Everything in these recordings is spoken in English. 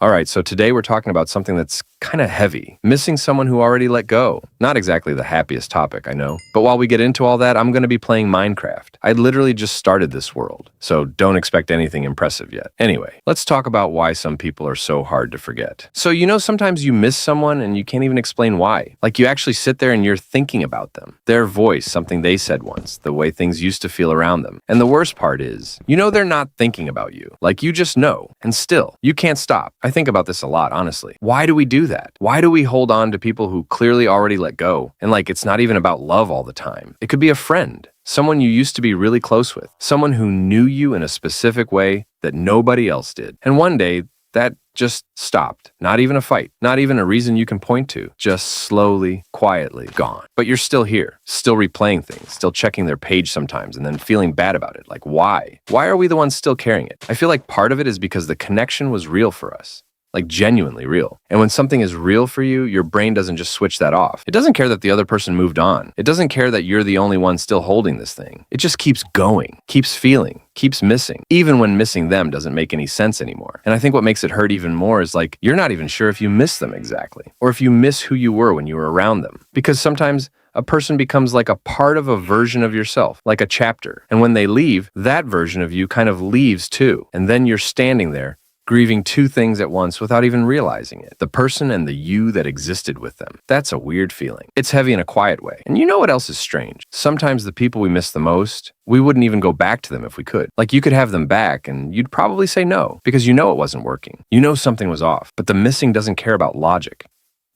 Alright, so today we're talking about something that's kind of heavy. Missing someone who already let go. Not exactly the happiest topic, I know. But while we get into all that, I'm going to be playing Minecraft. I literally just started this world, so don't expect anything impressive yet. Anyway, let's talk about why some people are so hard to forget. So sometimes you miss someone and you can't even explain why. Like you actually sit there and you're thinking about them. Their voice, something they said once, the way things used to feel around them. And the worst part is, they're not thinking about you. Like you just know. And still, you can't stop. I think about this a lot, honestly. Why do we do that? Why do we hold on to people who clearly already let go? And it's not even about love all the time. It could be a friend, someone you used to be really close with, someone who knew you in a specific way that nobody else did. And one day, that just stopped. Not even a fight, not even a reason you can point to, just slowly, quietly gone. But you're still here, still replaying things, still checking their page sometimes and then feeling bad about it. Like, why? Why are we the ones still carrying it? I feel like part of it is because the connection was real for us. Like genuinely real. And when something is real for you, your brain doesn't just switch that off. It doesn't care that the other person moved on. It doesn't care that you're the only one still holding this thing. It just keeps going, keeps feeling, keeps missing, even when missing them doesn't make any sense anymore. And I think what makes it hurt even more is you're not even sure if you miss them exactly, or if you miss who you were when you were around them. Because sometimes a person becomes like a part of a version of yourself, like a chapter. And when they leave, that version of you kind of leaves too. And then you're standing there, grieving two things at once without even realizing it. The person and the you that existed with them. That's a weird feeling. It's heavy in a quiet way. And you know what else is strange? Sometimes the people we miss the most, we wouldn't even go back to them if we could. Like you could have them back and you'd probably say no, because it wasn't working. Something was off. But the missing doesn't care about logic.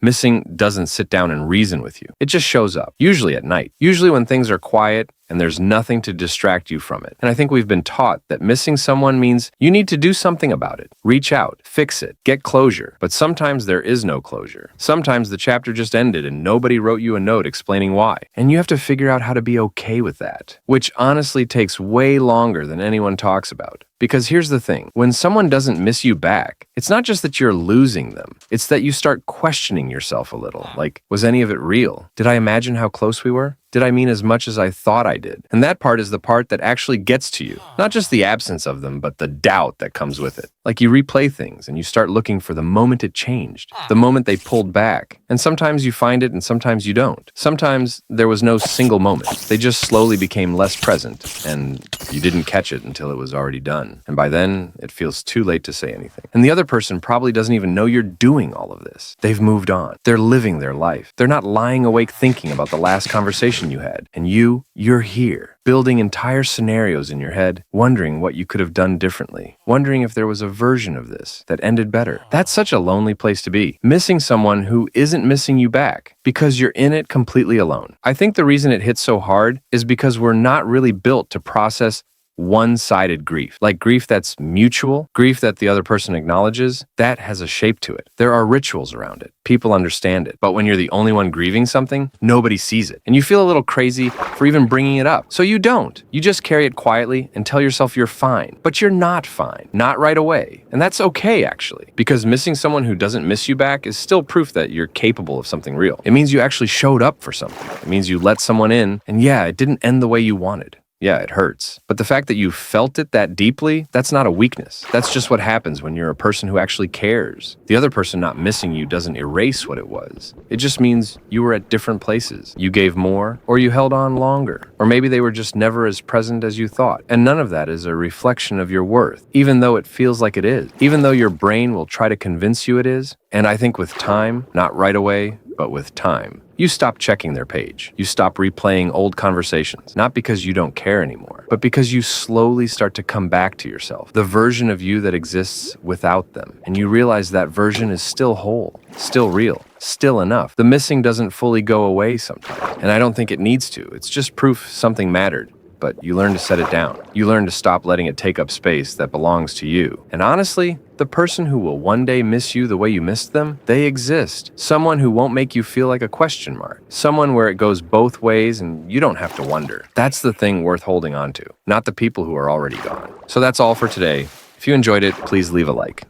Missing doesn't sit down and reason with you. It just shows up, usually at night, usually when things are quiet and there's nothing to distract you from it. And I think we've been taught that missing someone means you need to do something about it. Reach out, fix it, get closure. But sometimes there is no closure. Sometimes the chapter just ended and nobody wrote you a note explaining why. And you have to figure out how to be okay with that, which honestly takes way longer than anyone talks about. Because here's the thing, when someone doesn't miss you back, it's not just that you're losing them, it's that you start questioning yourself a little. Like, was any of it real? Did I imagine how close we were? Did I mean as much as I thought I did? And that part is the part that actually gets to you. Not just the absence of them, but the doubt that comes with it. Like you replay things and you start looking for the moment it changed, the moment they pulled back. And sometimes you find it and sometimes you don't. Sometimes there was no single moment. They just slowly became less present and you didn't catch it until it was already done. And by then, it feels too late to say anything. And the other person probably doesn't even know you're doing all of this. They've moved on. They're living their life. They're not lying awake thinking about the last conversation you had. And you're here, building entire scenarios in your head, wondering what you could have done differently, wondering if there was a version of this that ended better. That's such a lonely place to be, missing someone who isn't missing you back, because you're in it completely alone. I think the reason it hits so hard is because we're not really built to process one-sided grief, like grief that's mutual, grief that the other person acknowledges, that has a shape to it. There are rituals around it. People understand it. But when you're the only one grieving something, nobody sees it. And you feel a little crazy for even bringing it up. So you don't. You just carry it quietly and tell yourself you're fine. But you're not fine. Not right away. And that's okay, actually. Because missing someone who doesn't miss you back is still proof that you're capable of something real. It means you actually showed up for something. It means you let someone in, and yeah, it didn't end the way you wanted. Yeah, it hurts. But the fact that you felt it that deeply, that's not a weakness. That's just what happens when you're a person who actually cares. The other person not missing you doesn't erase what it was. It just means you were at different places. You gave more, or you held on longer. Or maybe they were just never as present as you thought. And none of that is a reflection of your worth, even though it feels like it is. Even though your brain will try to convince you it is. And I think with time, not right away, but with time, you stop checking their page. You stop replaying old conversations, not because you don't care anymore, but because you slowly start to come back to yourself, the version of you that exists without them. And you realize that version is still whole, still real, still enough. The missing doesn't fully go away sometimes, and I don't think it needs to. It's just proof something mattered. But you learn to set it down. You learn to stop letting it take up space that belongs to you. And honestly, the person who will one day miss you the way you missed them, they exist. Someone who won't make you feel like a question mark. Someone where it goes both ways and you don't have to wonder. That's the thing worth holding on to, not the people who are already gone. So that's all for today. If you enjoyed it, please leave a like.